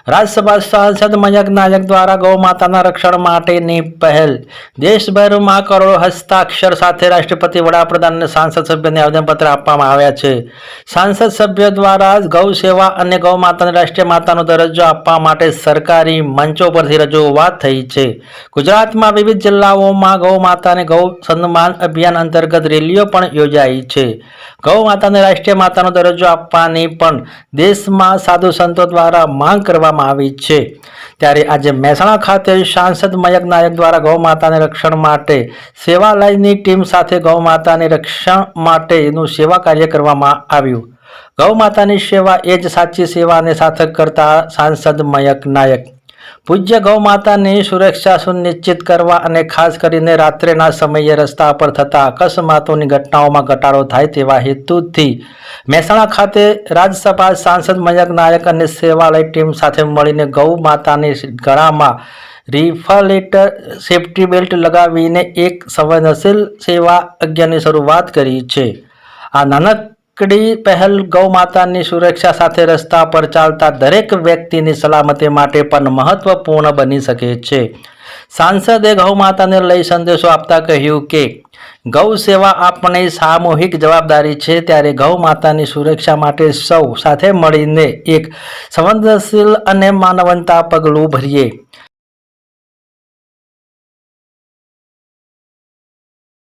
રાજ્યસભા સાંસદ મયંક નાયક દ્વારા ગૌ માતાના રક્ષણ માટેની પહેલ. દેશભરમાં કરોડો હસ્તાક્ષર સાથે રાષ્ટ્રપતિ, વડાપ્રધાન અને સાંસદ સભ્યને આવેદનપત્ર આપવામાં આવ્યા છે. સાંસદ સભ્યો દ્વારા ગૌ સેવા અને ગૌ માતાને રાષ્ટ્રીય માતાનો દરજ્જો આપવા માટે સરકારી મંચો પરથી રજૂઆત થઈ છે. ગુજરાતમાં વિવિધ જિલ્લાઓમાં ગૌ માતાને ગૌ સન્માન અભિયાન અંતર્ગત રેલીઓ પણ યોજાઈ છે. ગૌ માતાને રાષ્ટ્રીય માતાનો દરજ્જો આપવાની પણ દેશમાં સાધુ સંતો દ્વારા માંગ કરવામાં આવી છે. ત્યારે આજે મહેસાણા ખાતે સાંસદ મયંક નાયક દ્વારા ગૌ માતાને રક્ષણ માટે સેવાલયની ટીમ સાથે ગૌ માતાને રક્ષણ માટેનું સેવા કાર્ય કરવામાં આવ્યું. ગૌ માતાની સેવા એ જ સાચી સેવાને સાર્થક કરતા સાંસદ મયંક નાયક પૂજ્ય ગૌ માતાની સુરક્ષા સુનિશ્ચિત કરવા અને ખાસ કરીને રાત્રેના સમયે રસ્તા પર થતા અકસ્માતોની ઘટનાઓમાં ઘટાડો થાય તેવા હેતુથી મહેસાણા ખાતે રાજ્યસભા સાંસદ મયંક નાયક અને સેવાલય ટીમ સાથે મળીને ગૌ માતાની ગળામાં રિફલેક્ટર સેફ્ટી બેલ્ટ લગાવીને એક સંવેદનશીલ સેવા યજ્ઞની શરૂઆત કરી છે. આ નાનકડી પહેલ ગૌ માતાની સુરક્ષા સાથે રસ્તા પર ચાલતા દરેક વ્યક્તિની સલામતી માટે પણ મહત્વપૂર્ણ બની શકે છે. સાંસદે ગૌ માતાને લઈ સંદેશો આપતા કહ્યું કે ગૌ સેવા આપણી સામૂહિક જવાબદારી છે. ત્યારે ગૌ માતાની સુરક્ષા માટે સૌ સાથે મળીને એક સંવેદનશીલ અને માનવતા પગલું ભરીએ.